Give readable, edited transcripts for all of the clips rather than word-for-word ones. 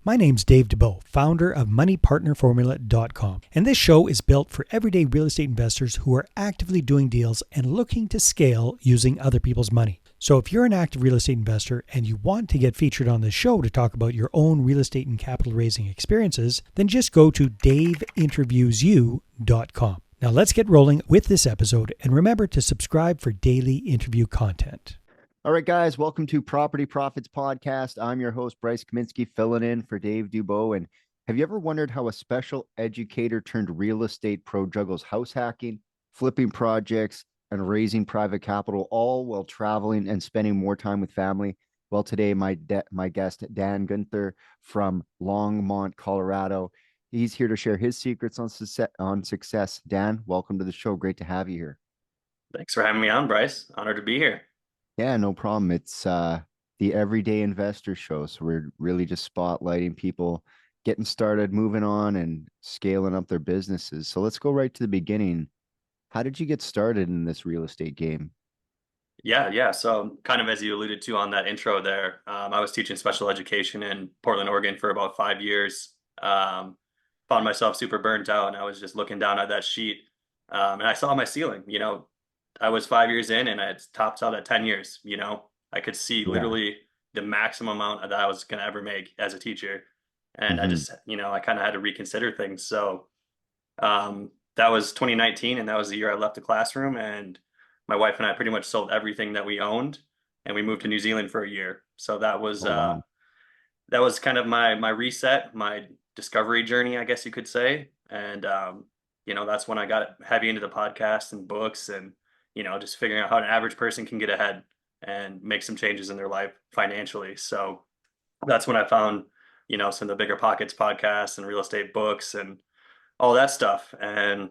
My name's Dave DeBow, founder of MoneyPartnerFormula.com, and this show is built for everyday real estate investors who are actively doing deals and looking to scale using other people's money. So if you're an active real estate investor and you want to get featured on this show to talk about your own real estate and capital raising experiences, then just go to daveinterviewsyou.com. Now let's get rolling with this episode, and remember to subscribe for daily interview content. All right, guys, welcome to Property Profits Podcast. I'm your host, Bryce Kaminsky, filling in for Dave Dubow. And have you ever wondered how a special educator turned real estate pro juggles house hacking, flipping projects, and raising private capital, all while traveling and spending more time with family? Well, today, my guest, Dan Guenther from Longmont, Colorado. He's here to share his secrets on success. Dan, welcome to the show. Great to have you here. Thanks for having me on, Bryce. Honored to be here. Yeah, no problem. It's the Everyday Investor Show. So we're really just spotlighting people getting started, moving on, and scaling up their businesses. So let's go right to the beginning. How did you get started in this real estate game? Yeah. So kind of as you alluded to on that intro there, I was teaching special education in Portland, Oregon for about 5 years. Found myself super burnt out, and I was just looking down at that sheet, and I saw my ceiling. I was 5 years in and I had topped out at 10 years. I could see literally the maximum amount that I was going to ever make as a teacher. And I just, I kind of had to reconsider things. So that was 2019, and that was the year I left the classroom, and my wife and I pretty much sold everything that we owned, and we moved to New Zealand for a year. So that was that was kind of my reset, my discovery journey, I guess you could say. And that's when I got heavy into the podcast and books, and just figuring out how an average person can get ahead and make some changes in their life financially. So that's when I found, some of the Bigger Pockets podcasts and real estate books and all that stuff. And,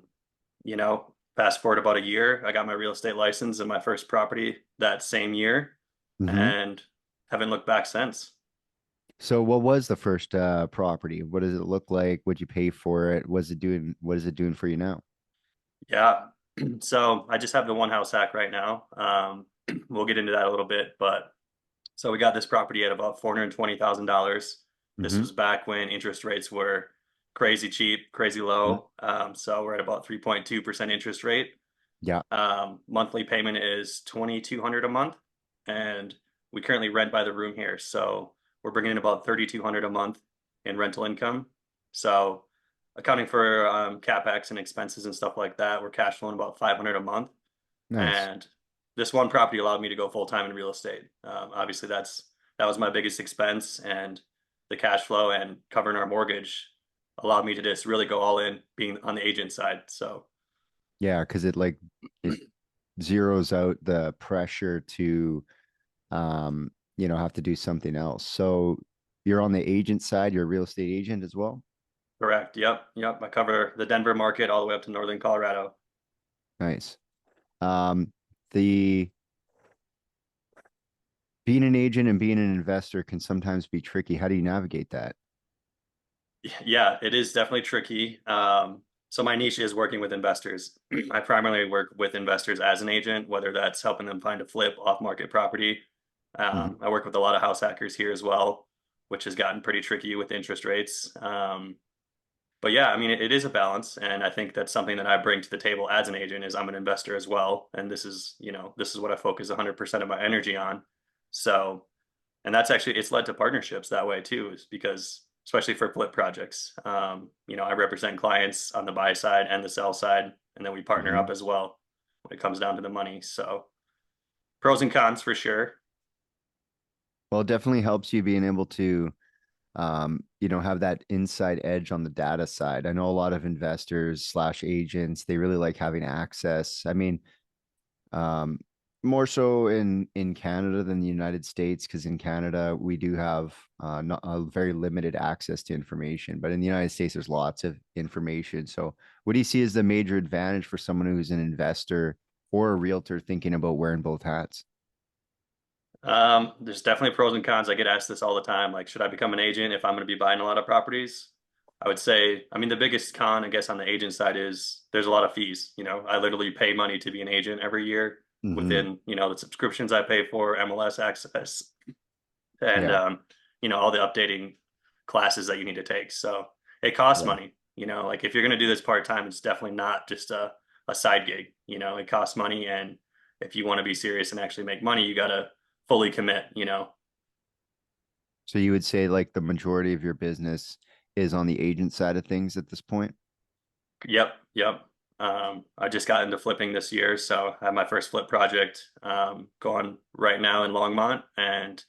fast forward about a year, I got my real estate license and my first property that same year, and haven't looked back since. So what was the first property? What does it look like? What'd you pay for it? What is it doing for you now? Yeah. So I just have the one house hack right now. We'll get into that a little bit, but so we got this property at about $420,000. This was back when interest rates were crazy cheap, crazy low. So we're at about 3.2% interest rate. Yeah. Monthly payment is $2,200 a month, and we currently rent by the room here. So we're bringing in about $3,200 a month in rental income. So accounting for CapEx and expenses and stuff like that, we're cash flowing about $500 a month. Nice. And this one property allowed me to go full time in real estate. Obviously, that was my biggest expense, and the cash flow and covering our mortgage allowed me to just really go all in, being on the agent side. So yeah, because it zeroes out the pressure to have to do something else. So you're on the agent side, you're a real estate agent as well? Correct. Yep. I cover the Denver market all the way up to northern Colorado. Nice. The being an agent and being an investor can sometimes be tricky. How do you navigate that? Yeah, it is definitely tricky. So my niche is working with investors. I primarily work with investors as an agent, whether that's helping them find a flip off-market property. I work with a lot of house hackers here as well, which has gotten pretty tricky with interest rates. But yeah, I mean, it is a balance. And I think that's something that I bring to the table as an agent is I'm an investor as well. And this is what I focus 100% of my energy on. So, and that's actually, it's led to partnerships that way too, is because especially for flip projects, I represent clients on the buy side and the sell side, and then we partner up as well when it comes down to the money. So pros and cons for sure. Well, it definitely helps you being able to have that inside edge on the data side. I know a lot of investors / agents, they really like having access. I mean, more so in Canada than the United States, because in Canada, we do have not a very limited access to information, but in the United States, there's lots of information. So what do you see as the major advantage for someone who's an investor or a realtor thinking about wearing both hats? There's definitely pros and cons. I get asked this all the time. Like, should I become an agent if I'm going to be buying a lot of properties? I would say, I mean, the biggest con, I guess, on the agent side is there's a lot of fees. I literally pay money to be an agent every year within, the subscriptions I pay for, MLS access, and, all the updating classes that you need to take. So it costs Yeah. money, like if you're going to do this part-time, it's definitely not just a side gig, it costs money. And if you want to be serious and actually make money, you got to fully commit. So you would say like the majority of your business is on the agent side of things at this point? Yep, yep. I just got into flipping this year, so I have my first flip project going right now in Longmont, and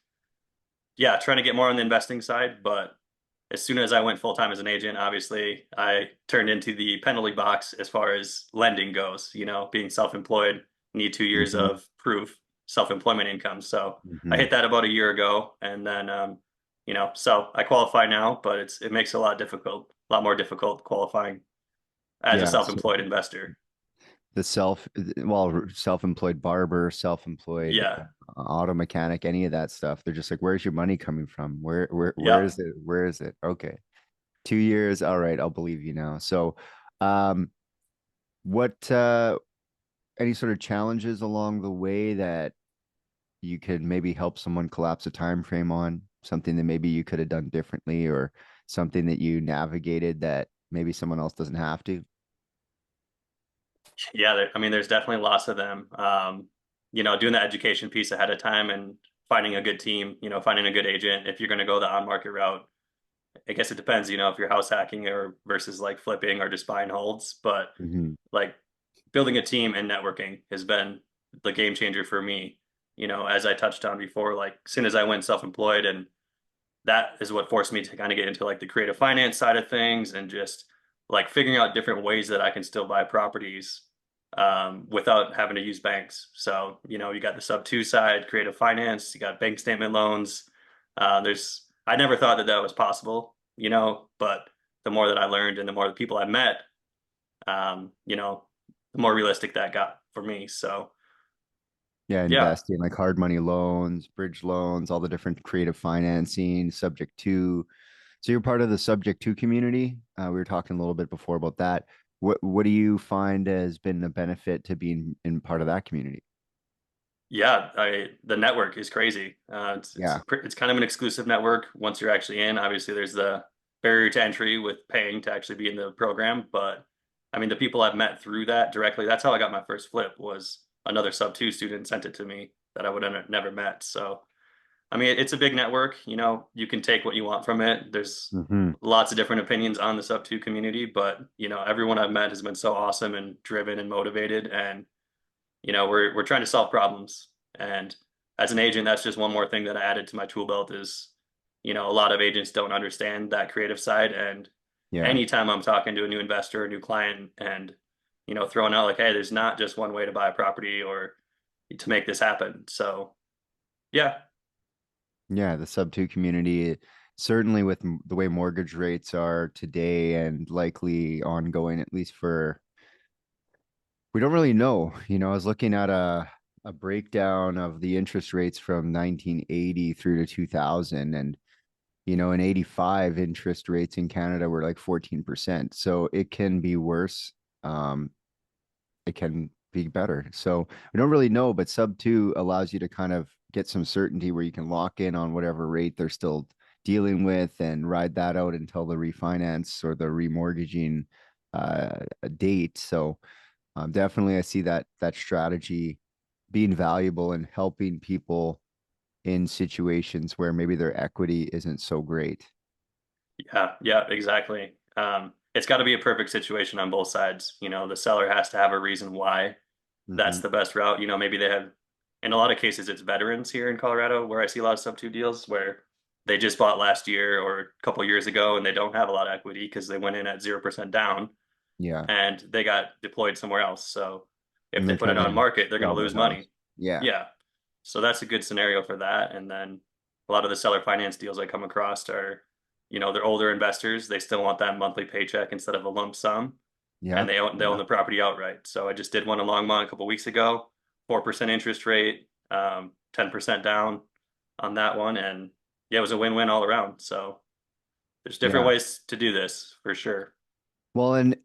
yeah, trying to get more on the investing side. But as soon as I went full time as an agent, obviously I turned into the penalty box as far as lending goes. Being self-employed, need 2 years Hmm. of proof self-employment income. So I Hmm. hit that about a year ago, and then so I qualify now, but it makes it a lot more difficult qualifying as a Yeah. So self-employed investor. the self-employed barber, self-employed Yeah. auto mechanic, any of that stuff, they're just like, where's your money coming from? Where Yep. is it? Where is it? Okay. 2 years. All right, I'll believe you now. So, um, what any sort of challenges along the way that you could maybe help someone collapse a time frame on, something that maybe you could have done differently, or something that you navigated that maybe someone else doesn't have to? Yeah. I mean, there's definitely lots of them. Doing the education piece ahead of time and finding a good team, finding a good agent. If you're going to go the on-market route, I guess it depends, if you're house hacking or versus like flipping or just buying holds. But Hmm. like building a team and networking has been the game changer for me. As I touched on before, like as soon as I went self-employed, and that is what forced me to kind of get into like the creative finance side of things and just like figuring out different ways that I can still buy properties without having to use banks. So, you got the sub two side, creative finance, you got bank statement loans. I never thought that that was possible, but the more that I learned and the more the people I met, the more realistic that got for me. So, Yeah, yeah, investing like hard money loans, bridge loans, all the different creative financing, subject to. So you're part of the subject to community. We were talking a little bit before about that. What do you find has been the benefit to being in part of that community? yeah, the network is crazy. Yeah. It's kind of an exclusive network. Once you're actually in, obviously there's the barrier to entry with paying to actually be in the program. But I mean, the people I've met through that directly, that's how I got my first flip. Was another sub two student sent it to me that I would have never met. So I mean, it's a big network. You can take what you want from it. There's Hmm. lots of different opinions on the sub two community, but everyone I've met has been so awesome and driven and motivated, and we're trying to solve problems. And as an agent, that's just one more thing that I added to my tool belt is, a lot of agents don't understand that creative side. And Yeah. anytime I'm talking to a new investor, a new client, and, throwing out like, hey, there's not just one way to buy a property or to make this happen. So yeah, Yeah, the sub two community, certainly with the way mortgage rates are today and likely ongoing, at least for, we don't really know. I was looking at a breakdown of the interest rates from 1980 through to 2000, and in 85, interest rates in Canada were like 14%. So it can be worse. Um, it can be better. So we don't really know, but sub two allows you to kind of get some certainty where you can lock in on whatever rate they're still dealing with and ride that out until the refinance or the remortgaging date. So definitely, I see that strategy being valuable in helping people in situations where maybe their equity isn't so great. yeah, yeah, exactly. It's got to be a perfect situation on both sides. The seller has to have a reason why Hmm. that's the best route. Maybe they have, in a lot of cases, it's veterans here in Colorado where I see a lot of sub two deals where they just bought last year or a couple years ago and they don't have a lot of equity because they went in at 0% down Yeah. and they got deployed somewhere else. So if And they they're put it trying on to market, they're going sell to their lose house. money. Yeah. Yeah. So that's a good scenario for that. And then a lot of the seller finance deals I come across are, they're older investors. They still want that monthly paycheck instead of a lump sum, and Yeah. they own the property outright. So I just did one in Longmont a couple weeks ago, 4% interest rate, 10% down on that one, and yeah, it was a win-win all around. So there's different Yeah. ways to do this for sure. Well, and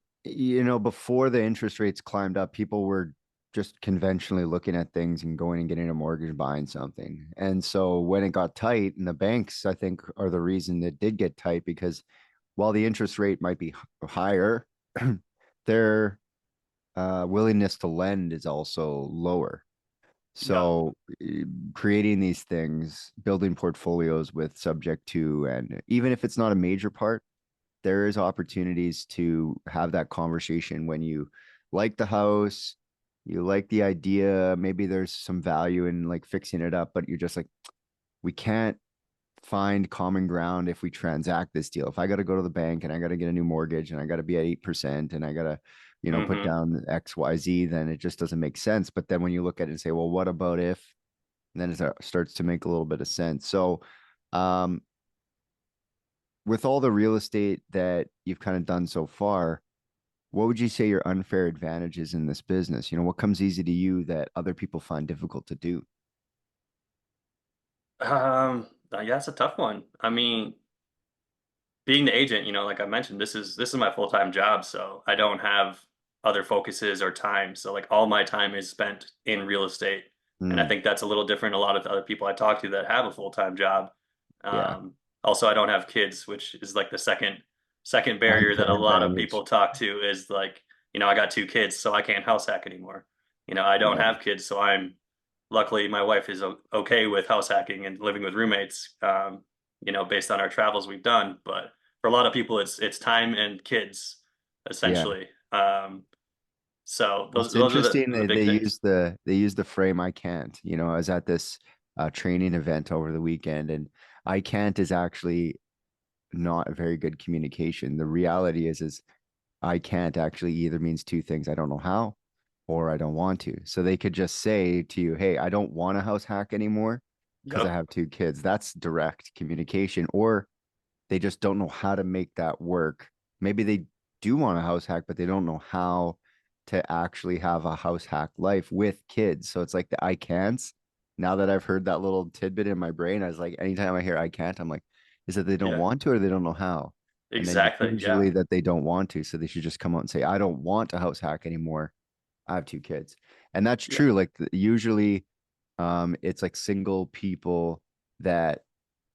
before the interest rates climbed up, people were just conventionally looking at things and going and getting a mortgage and buying something. And so when it got tight, and the banks, I think, are the reason that did get tight, because while the interest rate might be higher, their willingness to lend is also lower. Yep. So creating these things, building portfolios with subject to, and even if it's not a major part, there is opportunities to have that conversation when you like the house, you like the idea, maybe there's some value in like fixing it up, but you're just like, we can't find common ground if we transact this deal. If I got to go to the bank and I got to get a new mortgage and I got to be at 8% and I got to, put Hmm. down XYZ, then it just doesn't make sense. But then when you look at it and say, well, what about if, and then it starts to make a little bit of sense. So, um, with all the real estate that you've kind of done so far, what would you say your unfair advantages in this business? What comes easy to you that other people find difficult to do? Yeah, it's a tough one. I mean, being the agent, like I mentioned, this is my full-time job, so I don't have other focuses or time. So like all my time is spent in real estate. And I Mm, think that's a little different a lot of the other people I talk to that have a full-time job. yeah, Also I don't have kids, which is like the second barrier that a unfair lot of advantage. people talk to is like, I got two kids, so I can't house hack anymore. I don't Yeah, have kids, so I'm luckily my wife is okay with house hacking and living with roommates. Based on our travels we've done, but for a lot of people it's time and kids yeah. essentially. So Well, those it's those are interesting the that big things. they use the frame "I can't." I was at this training event over the weekend, and "I can't" is actually not a very good communication. The reality is I can't actually either means two things. I don't know how, or I don't want to. So they could just say to you, hey, I don't want a house hack anymore because I Yep. have two kids. That's direct communication. Or they just don't know how to make that work. Maybe they do want a house hack, but they don't know how to actually have a house hack life with kids. So it's like the I can'ts. Now that I've heard that little tidbit in my brain, I was like, anytime I hear I can't, I'm like, is it they don't Yeah. want to or they don't know how? And then it's Exactly. Yeah. usually that they don't want to. So they should just come out and say, I don't want a house hack anymore. I have two kids. And that's Yeah. true. Like usually it's like single people that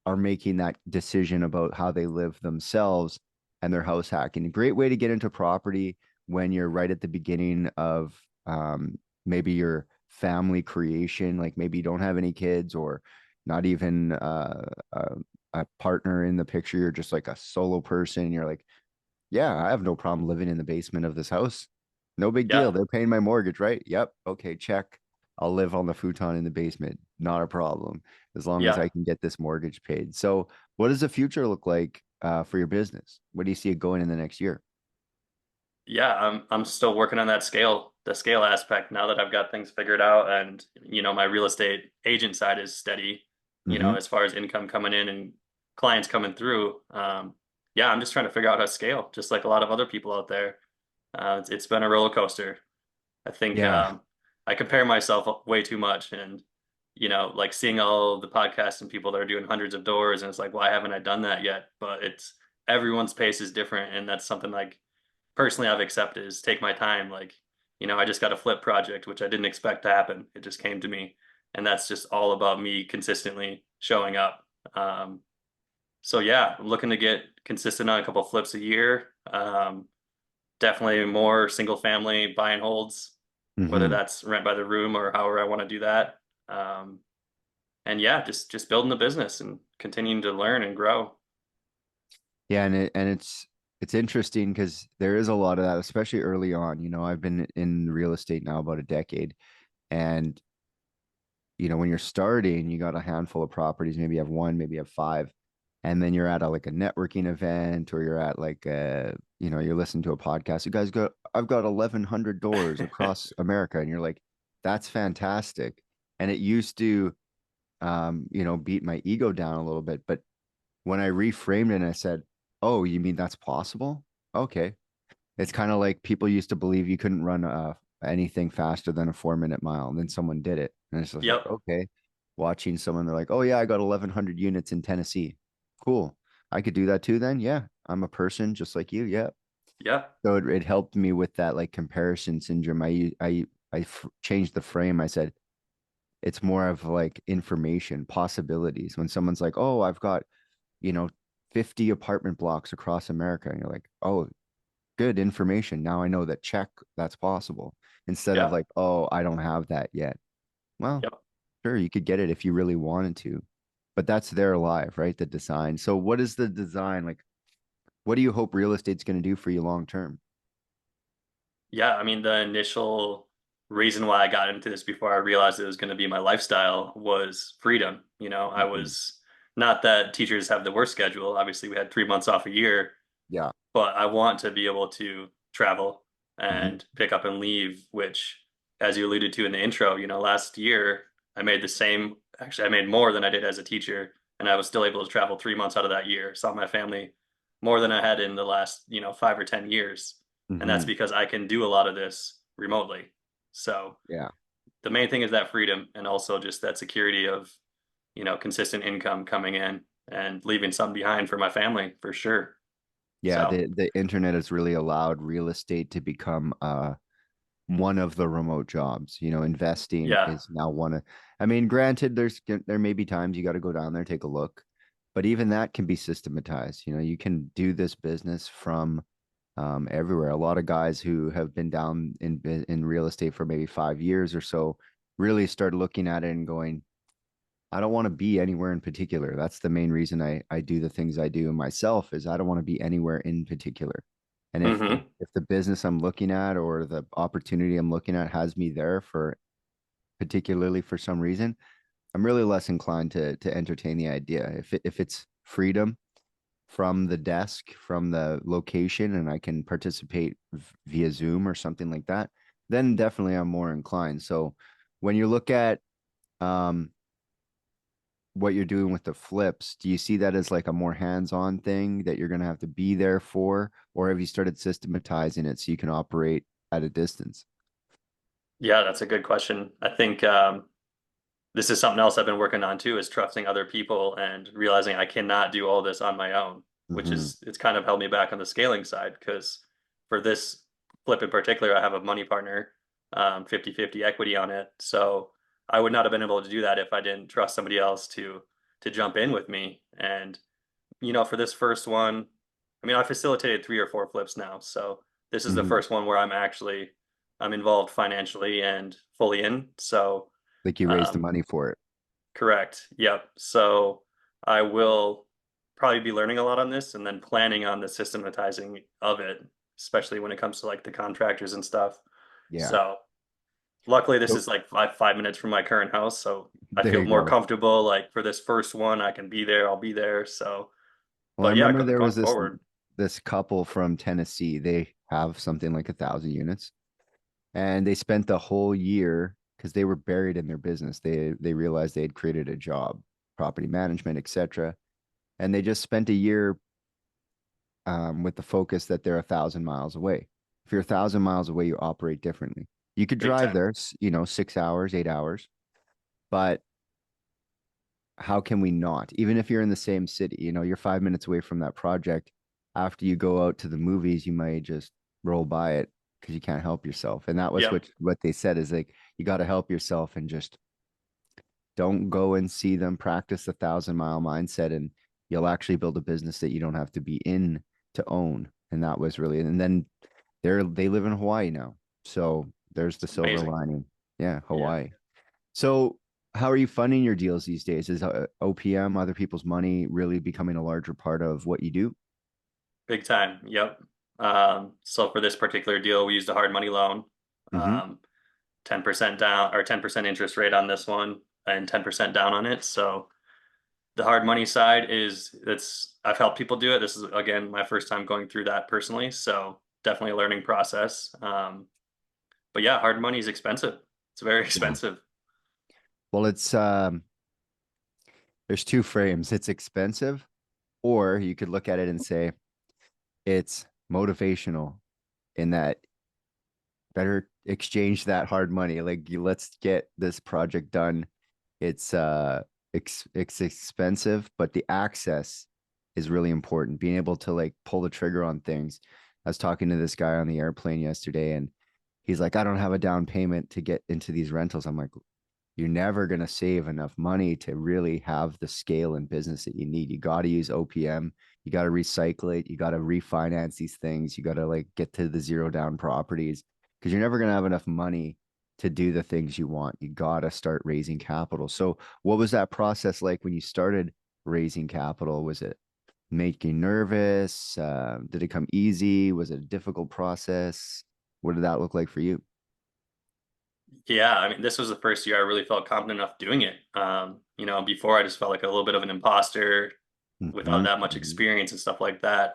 are making that decision about how they live themselves and their house hacking. A great way to get into property when you're right at the beginning of maybe your family creation, like maybe you don't have any kids or not even a partner in the picture. You're just like a solo person. You're like, yeah, I have no problem living in the basement of this house. No big deal. Yeah. They're paying my mortgage, right? Yep. Okay, check. I'll live on the futon in the basement. Not a problem as long as Yeah. I can get this mortgage paid. So, what does the future look like for your business? What do you see it going in the next year? Yeah. I'm still working on the scale aspect now that I've got things figured out, and my real estate agent side is steady, Mm-hmm. as far as income coming in and clients coming through. Yeah, I'm just trying to figure out how to scale, just like a lot of other people out there. It's been a roller coaster. I think Yeah. I compare myself way too much, and like seeing all the podcasts and people that are doing hundreds of doors, and it's like, why haven't I done that yet? But it's everyone's pace is different, and that's something like personally I've accepted is take my time. Like, I just got a flip project, which I didn't expect to happen. It just came to me, and that's just all about me consistently showing up. Um, so yeah, I'm looking to get consistent on a couple flips a year. Definitely more single family buy and holds, whether Mm-hmm. that's rent by the room or however I want to do that. Um, and yeah, just building the business and continuing to learn and grow. Yeah, and it's interesting because there is a lot of that, especially early on. I've been in real estate now about a decade, and when you're starting, you got a handful of properties, maybe you have one, maybe you have five, and then you're at like a networking event or you're at like you're listening to a podcast. You guys got I've got 1,100 doors across America, and you're like, that's fantastic. And it used to beat my ego down a little bit, but when I reframed it and I said, "Oh, you mean that's possible?" Okay. It's kind of like people used to believe you couldn't run anything faster than a 4-minute mile, and then someone did it, and it's just like, Yep. okay, watching someone, they're like, oh yeah, I got 1,100 units in Tennessee. Cool, I could do that too. Then yeah, I'm a person just like you. Yeah. Yeah. So it helped me with that like comparison syndrome. changed the frame. I said, it's more of like information, possibilities. When someone's like, oh, I've got, you know, 50 apartment blocks across America. And you're like, oh, good information. Now I know that check, that's possible. Instead of Yeah. like, oh, I don't have that yet. Well, Yep. sure, you could get it if you really wanted to, but that's their life, right? The design. So what is the design like? What do you hope real estate's going to do for you long term? Yeah, I mean, the initial reason why I got into this before I realized it was going to be my lifestyle was freedom. I Mhm. was not that teachers have the worst schedule. Obviously, we had 3 months off a year, Yeah. but I want to be able to travel Hmm. and pick up and leave, which, as you alluded to in the intro, last year I made actually, I made more than I did as a teacher, and I was still able to travel 3 months out of that year, saw my family more than I had in the last, 5 or 10 years. And that's Hmm. because I can do a lot of this remotely. So Yeah. the main thing is that freedom and also just that security of, consistent income coming in and leaving some behind for my family for sure. Yeah. So The internet has really allowed real estate to become one of the remote jobs. Investing yeah. is now one of, I mean, granted, there may be times you got to go down there, take a look, but even that can be systematized. You can do this business from everywhere. A lot of guys who have been down in real estate for maybe 5 years or so really start looking at it and going, I don't want to be anywhere in particular. That's the main reason I do the things I do myself is I don't want to be anywhere in particular. And if the Hmm. if the business I'm looking at or the opportunity I'm looking at has me there for particularly for some reason, I'm really less inclined to entertain the idea. If it's freedom from the desk, from the location, and I can participate via Zoom or something like that, then definitely I'm more inclined. So when you look at um what you're doing with the flips, do you see that as like a more hands-on thing that you're going to have to be there for, or have you started systematizing it so you can operate at a distance? Yeah, that's a good question. I think this is something else I've been working on too, is trusting other people and realizing I cannot do all this on my own, which Hmm. is it's kind of held me back on the scaling side because for this flip in particular, I have a money partner, 50-50 equity on it. So I would not have been able to do that if I didn't trust somebody else to jump in with me. And for this first one, I mean, I facilitated 3 or 4 flips now, so this is the Hmm. first one where I'm involved financially and fully in. So Like you raised the um, money for it. correct. Yep. So I will probably be learning a lot on this and then planning on the systematizing of it, especially when it comes to like the contractors and stuff. Yeah. So luckily this So is like five minutes from my current house. So I there feel you more go. comfortable. Like for this first one, I can be there, I'll be there. So, Well, I but yeah, remember there going was this forward. this couple from Tennessee. They have something like 1,000 units, and they spent the whole year because they were buried in their business. They realized they had created a job, property management, etc., and they just spent a year with the focus that they're 1,000 miles away. If you're 1,000 miles away, you operate differently. You could Big drive time. there, 6 hours, 8 hours, but how can we not? Even if you're in the same city, you're 5 minutes away from that project. After you go out to the movies, you might just roll by it because you can't help yourself. And that was Yep. what they said is like you got to help yourself and just don't go and see them practice the 1,000 mile mindset, and you'll actually build a business that you don't have to be in to own. And that was really, and then they live in Hawaii now. So there's the It's silver amazing. lining. Yeah, Yeah. Hawaii. So how are you funding your deals these days? Is OPM, other people's money, really becoming a larger part of what you do? Big time. Yep. So for this particular deal, we used a hard money loan. Hmm. Um, 10% down or 10% interest rate on this one and 10% down on it. So the hard money side is it's I've helped people do it. This is again my first time going through that personally. So definitely a learning process. But yeah, hard money is expensive. It's very Yeah. expensive. Well, there's two frames. It's expensive, or you could look at it and say it's motivational in that better exchange that hard money. Like let's get this project done. It's expensive, but the access is really important. Being able to like pull the trigger on things. I was talking to this guy on the airplane yesterday, and he's like, I don't have a down payment to get into these rentals. I'm like, you're never going to save enough money to really have the scale in business that you need. You got to use OPM. You got to recycle it. You got to refinance these things. You got to like get to the zero down properties because you're never going to have enough money to do the things you want. You got to start raising capital. So what was that process like when you started raising capital? Was it make you nervous? Did it come easy? Was it a difficult process? What did that look like for you? Yeah, I mean, this was the first year I really felt confident enough doing it. Before I just felt like a little bit of an imposter without Mm-hmm, that much mm-hmm, experience and stuff like that.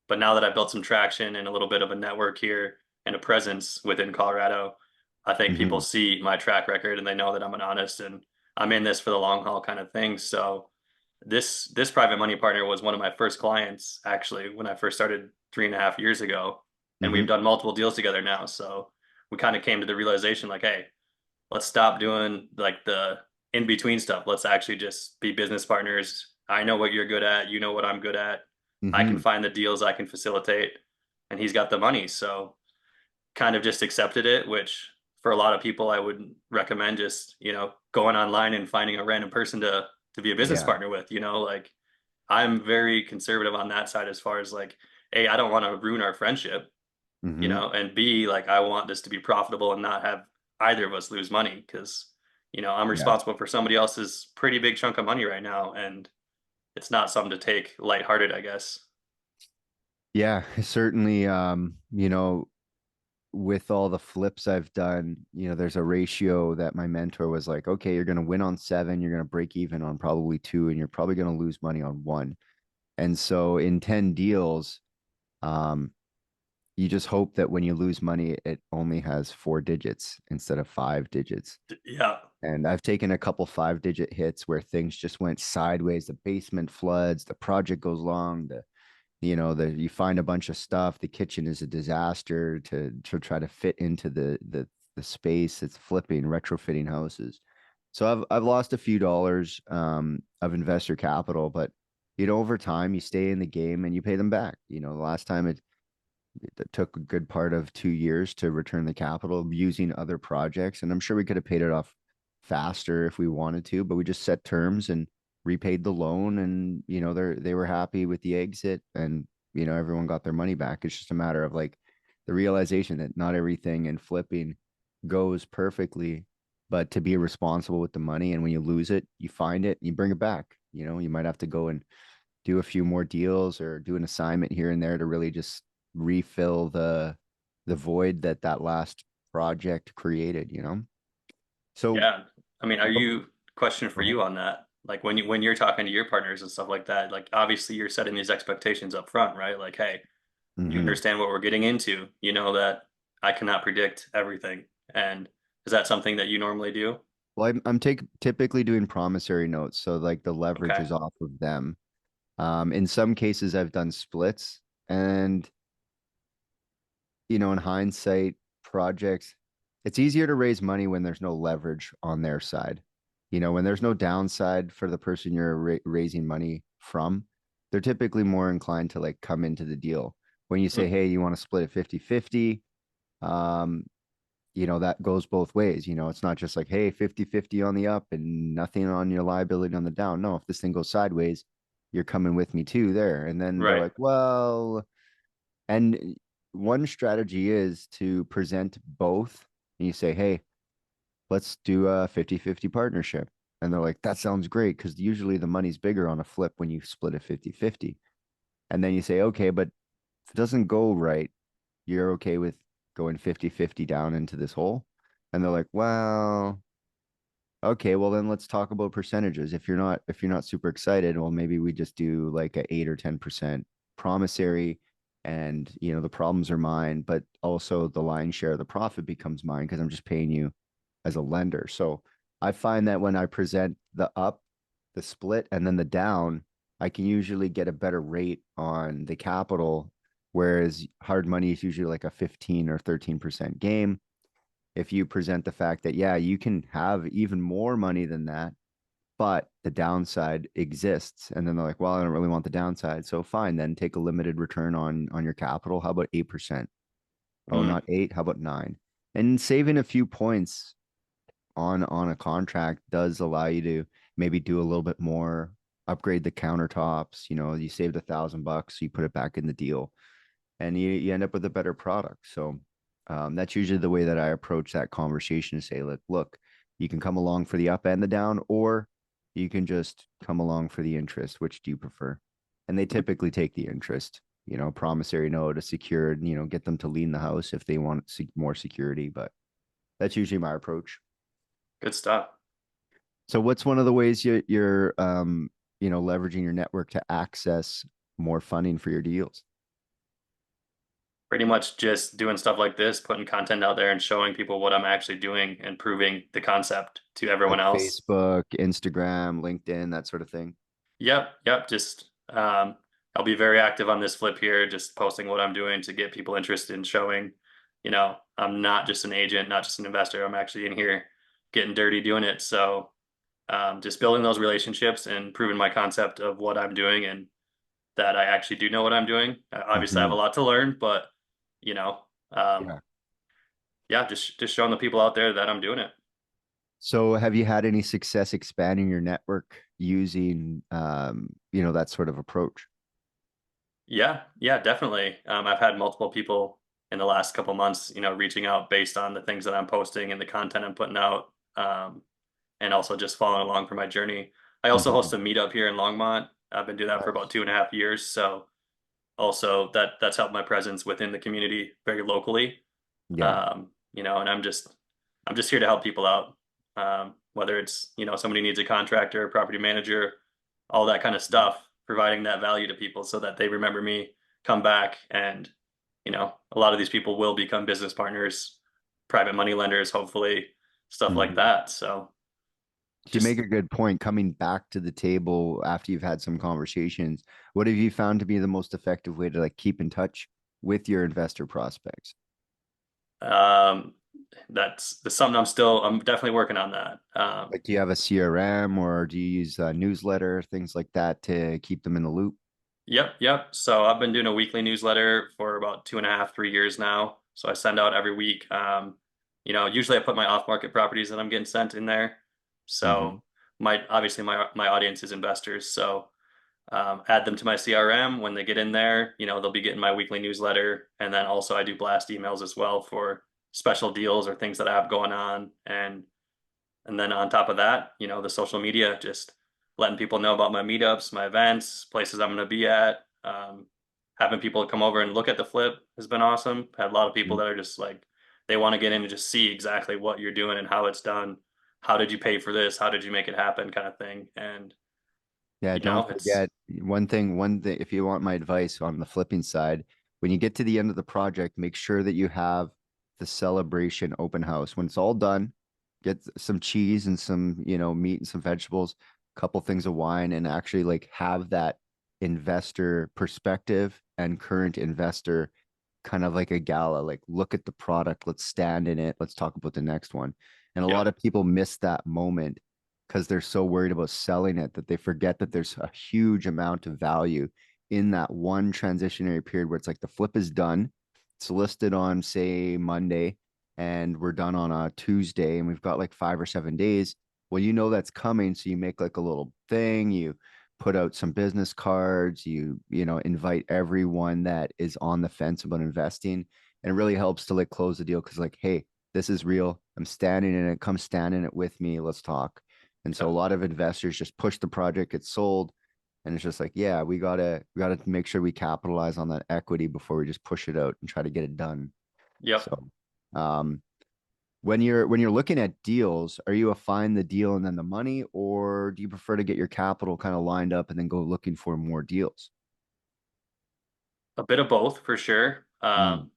But now that I've built some traction and a little bit of a network here and a presence within Colorado, I think people mm-hmm. see my track record and they know that I'm an honest and I'm in this for the long haul kind of thing. So this private money partner was one of my first clients actually when I first started 3.5 years ago, and Mm-hmm. we've done multiple deals together now. So we kind of came to the realization like, hey, let's stop doing like the in between stuff. Let's actually just be business partners. I know what you're good at. You know what I'm good at. I can Mm-hmm. find the deals I can facilitate, and he's got the money. So kind of just accepted it, which for a lot of people, I would recommend just, going online and finding a random person to be a business Yeah. partner with, like I'm very conservative on that side as far as like, A, I don't want to ruin our friendship, Mm-hmm. and B, like I want this to be profitable and not have either of us lose money because, I'm Yeah. responsible for somebody else's pretty big chunk of money right now. And it's not something to take lighthearted, I guess. Yeah. Certainly, with all the flips I've done, there's a ratio that my mentor was like, okay, you're going to win on seven, you're going to break even on probably two, and you're probably going to lose money on one. And so in 10 deals, um, you just hope that when you lose money, it only has four digits instead of five digits. Yeah. And I've taken a couple 5-digit hits where things just went sideways. The basement floods, the project goes long, you find a bunch of stuff. The kitchen is a disaster to try to fit into the space. It's flipping, retrofitting houses. So I've lost a few dollars of investor capital, but over time you stay in the game and you pay them back. The last time it took a good part of 2 years to return the capital using other projects. And I'm sure we could have paid it off faster if we wanted to, but we just set terms and repaid the loan. And, they were happy with the exit and, everyone got their money back. It's just a matter of like the realization that not everything in flipping goes perfectly, but to be responsible with the money. And when you lose it, you find it and you bring it back. You might have to go and do a few more deals or do an assignment here and there to really just refill the void that last project created. So Yeah. I mean, are what, you question for go ahead. you on that? Like when you're talking to your partners and stuff like that, like obviously you're setting these expectations up front, right? Like, hey, you Hmm. understand what we're getting into. You know that I cannot predict everything. And is that something that you normally do? Well, I'm typically doing promissory notes, so like the leverage Okay. is off of them. In some cases, I've done splits, and in hindsight, projects, it's easier to raise money when there's no leverage on their side. When there's no downside for the person you're raising money from, they're typically more inclined to like come into the deal. When you say, Mm, hey, you want to split it 50-50, um, that goes both ways. It's not just like, hey, 50-50 on the up and nothing on your liability on the down. No, if this thing goes sideways, you're coming with me too there. And then they're right. like, well, and one strategy is to present both. And you say, hey, let's do a 50-50 partnership. And they're like, that sounds great. Because usually the money's bigger on a flip when you split it 50-50. And then you say, okay, but if it doesn't go right, you're okay with going 50-50 down into this hole. And they're like, well, okay, well then let's talk about percentages. If you're not super excited, well, maybe we just do like a 8 or 10% promissory, and the problems are mine, but also the lion's share of the profit becomes mine because I'm just paying you as a lender. So I find that when I present the up, the split, and then the down, I can usually get a better rate on the capital, whereas hard money is usually like a 15 or 13% game. If you present the fact that, yeah, you can have even more money than that, but the downside exists. And then they're like, well, I don't really want the downside. So fine, then take a limited return on your capital. How about 8%? Oh, Mm, not 8. How about 9? And saving a few points on a contract does allow you to maybe do a little bit more, upgrade the countertops. You saved $1,000, you put it back in the deal, and you end up with a better product. So that's usually the way that I approach that conversation, to say, look, you can come along for the up and the down, or you can just come along for the interest. Which do you prefer? And they typically take the interest. Promissory note, a secured, get them to lean the house if they want more security. But that's usually my approach. good stuff. So what's one of the ways you're leveraging your network to access more funding for your deals? Pretty much just doing stuff like this, putting content out there and showing people what I'm actually doing and proving the concept to everyone Like else. Facebook, Instagram, LinkedIn, that sort of thing. Yep. Just I'll be very active on this flip here, just posting what I'm doing to get people interested in showing, I'm not just an agent, not just an investor. I'm actually in here getting dirty doing it. So just building those relationships and proving my concept of what I'm doing and that I actually do know what I'm doing. Obviously, I have a Mhm. lot to learn, but you know, um, Yeah. yeah, just showing the people out there that I'm doing it. So have you had any success expanding your network using that sort of approach? Yeah, definitely. I've had multiple people in the last couple months, reaching out based on the things that I'm posting and the content I'm putting out, and also just following along for my journey. I also host Mhm. a meetup here in Longmont. I've been doing that for about Nice. 2.5 years, so also that's helped my presence within the community very locally. Yeah. And I'm just here to help people out. Whether it's, somebody needs a contractor, property manager, all that kind of stuff, providing that value to people so that they remember me, come back, and, a lot of these people will become business partners, private money lenders, hopefully, stuff like Mhm. that. So You make just a good point. Coming back to the table after you've had some conversations, what have you found to be the most effective way to like keep in touch with your investor prospects? um that's something I'm definitely working on that. Like, do you have a CRM, or do you use a newsletter, things like that, to keep them in the loop? Yep. So I've been doing a weekly newsletter for about 2.5, 3 years now. So I send out every week. Usually I put my off-market properties that I'm getting sent in there. Hmm. So obviously my audience is investors. So add them to my CRM. When they get in there, they'll be getting my weekly newsletter. And then also I do blast emails as well for special deals or things that I have going on. And then on top of that, the social media, just letting people know about my meetups, my events, places I'm going to be at. Having people come over and look at the flip has been awesome. Had a lot of people that are just like, they want to get in and just see exactly what you're doing and how it's done. How did you pay for this? How did you make it happen? Kind of thing. And, Yeah, don't it's, forget one thing, if you want my advice on the flipping side, when you get to the end of the project, make sure that you have the celebration open house. When it's all done, get some cheese and some, meat and some vegetables, a couple things of wine, and actually like have that investor perspective and current investor kind of like a gala, like look at the product, let's stand in it, let's talk about the next one. And a lot yep, of people miss that moment because they're so worried about selling it that they forget that there's a huge amount of value in that one transitionary period where it's like the flip is done, it's listed on, say, Monday, and we're done on a Tuesday, and we've got like 5 or 7 days. Well, that's coming, so you make like a little thing, you put out some business cards, invite everyone that is on the fence about investing, and it really helps to like close the deal, because like, hey, this is real, I'm standing in it, come stand in it with me, let's talk. And so a yep, lot of investors just push the project, get sold, and it's just like, yeah, we gotta make sure we capitalize on that equity before we just push it out and try to get it done. yep. So um when you're looking at deals, are you a find the deal and then the money, or do you prefer to get your capital kind of lined up and then go looking for more deals? A bit of both for sure. Mm.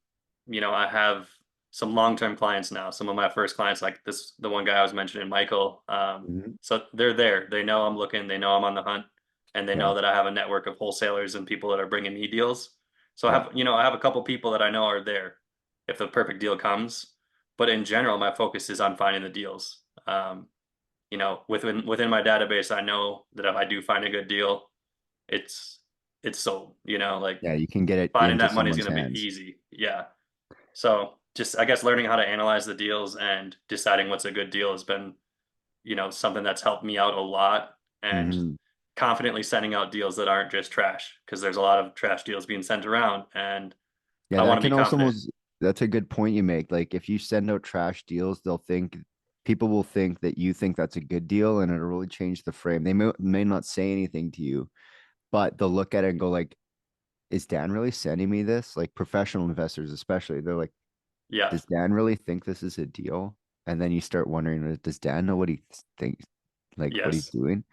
I have some long-term clients now. Some of my first clients, like the one guy I was mentioning, Michael. Mhm. So they're there. They know I'm looking. They know I'm on the hunt, and they Yeah. know that I have a network of wholesalers and people that are bringing me deals. So Yeah. I have a couple people that I know are there if the perfect deal comes. But in general, my focus is on finding the deals. Within my database, I know that if I do find a good deal, it's it's sold. Like Yeah. You can get it finding into that money's someone's going to be hands. easy. Yeah. So just, I guess, learning how to analyze the deals and deciding what's a good deal has been, something that's helped me out a lot, and Hmm. confidently sending out deals that aren't just trash, because there's a lot of trash deals being sent around, and Yeah, I that want to can be also confident. most, that's a good point you make. Like if you send out trash deals, people will think that you think that's a good deal and it'll really change the frame. They may not say anything to you, but they'll look at it and go like, is Dan really sending me this? Like professional investors, especially, they're like, Yeah. does Dan really think this is a deal? And then you start wondering, does Dan know what he thinks, like what he's Yes. doing?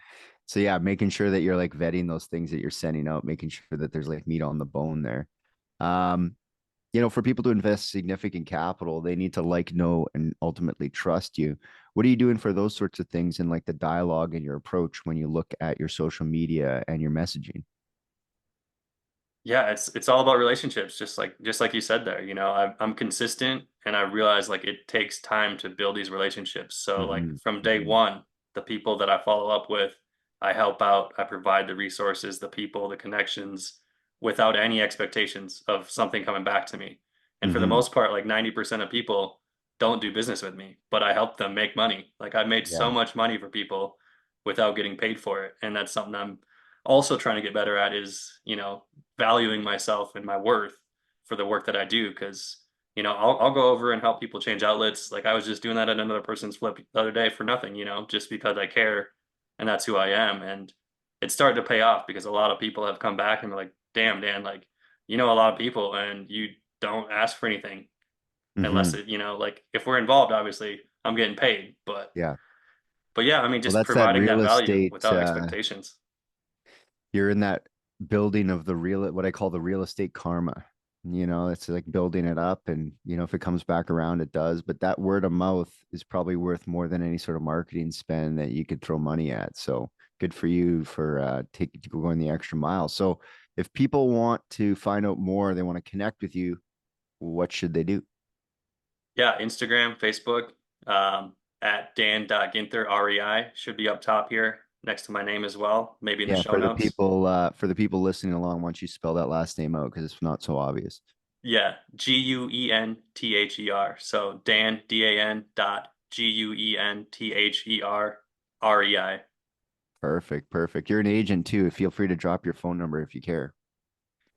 So yeah, making sure that you're like vetting those things that you're sending out, making sure that there's like meat on the bone there. Um, for people to invest significant capital, they need to like, know, and ultimately trust you. What are you doing for those sorts of things in like the dialogue and your approach when you look at your social media and your messaging? Yeah, it's all about relationships, just like you said there. I'm consistent, and I realize like it takes time to build these relationships. So like Hmm. from day Hmm. one, the people that I follow up with, I help out, I provide the resources, the people, the connections, without any expectations of something coming back to me. And for the Hmm. most part, like 90% of people don't do business with me, but I help them make money. Like I've made so Yeah. much money for people without getting paid for it. And that's something I'm also trying to get better at, is, valuing myself and my worth for the work that I do. Because I'll go over and help people change outlets. Like I was just doing that at another person's flip the other day for nothing, just because I care, and that's who I am. And it's starting to pay off, because a lot of people have come back and be like, "Damn, Dan, like a lot of people, and you don't ask for anything unless Hmm. it, like if we're involved, obviously I'm getting paid, but Yeah. yeah, I mean, Well, just that's that providing real that value estate. without expectations." You're in that building of the real, what I call the real estate karma. It's like building it up, and if it comes back around, it does. But that word of mouth is probably worth more than any sort of marketing spend that you could throw money at. So good for you for going the extra mile. So if people want to find out more, they want to connect with you, what should they do? Yeah, Instagram, Facebook, at Dan.Guenther, REI, should be up top here next to my name as well, maybe in the Yeah, show notes. for the people listening along, why don't you spell that last name out because it's not so obvious. Yeah, Guenther. So Dan, DAN dot GUENTHERREI. Perfect, perfect. You're an agent too. Feel free to drop your phone number if you care.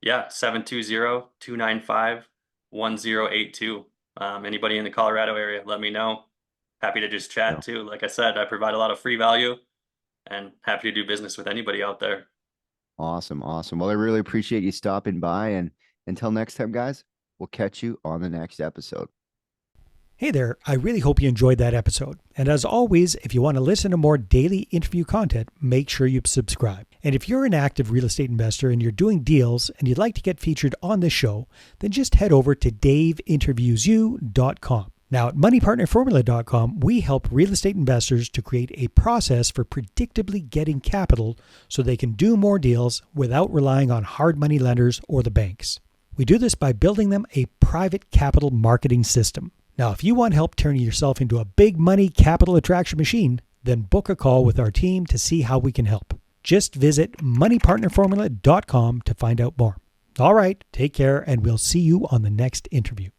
Yeah, 720-295-1082. Anybody in the Colorado area, let me know. Happy to just chat So too. Like I said, I provide a lot of free value, and happy to do business with anybody out there. awesome, awesome. Well, I really appreciate you stopping by, and until next time, guys, we'll catch you on the next episode. Hey there, I really hope you enjoyed that episode. And as always, if you want to listen to more daily interview content, make sure you subscribe. And if you're an active real estate investor and you're doing deals and you'd like to get featured on this show, then just head over to daveinterviewyou.com. Now at moneypartnerformula.com, we help real estate investors to create a process for predictably getting capital so they can do more deals without relying on hard money lenders or the banks. We do this by building them a private capital marketing system. Now, if you want help turning yourself into a big money capital attraction machine, then book a call with our team to see how we can help. Just visit moneypartnerformula.com to find out more. All right, take care, and we'll see you on the next interview.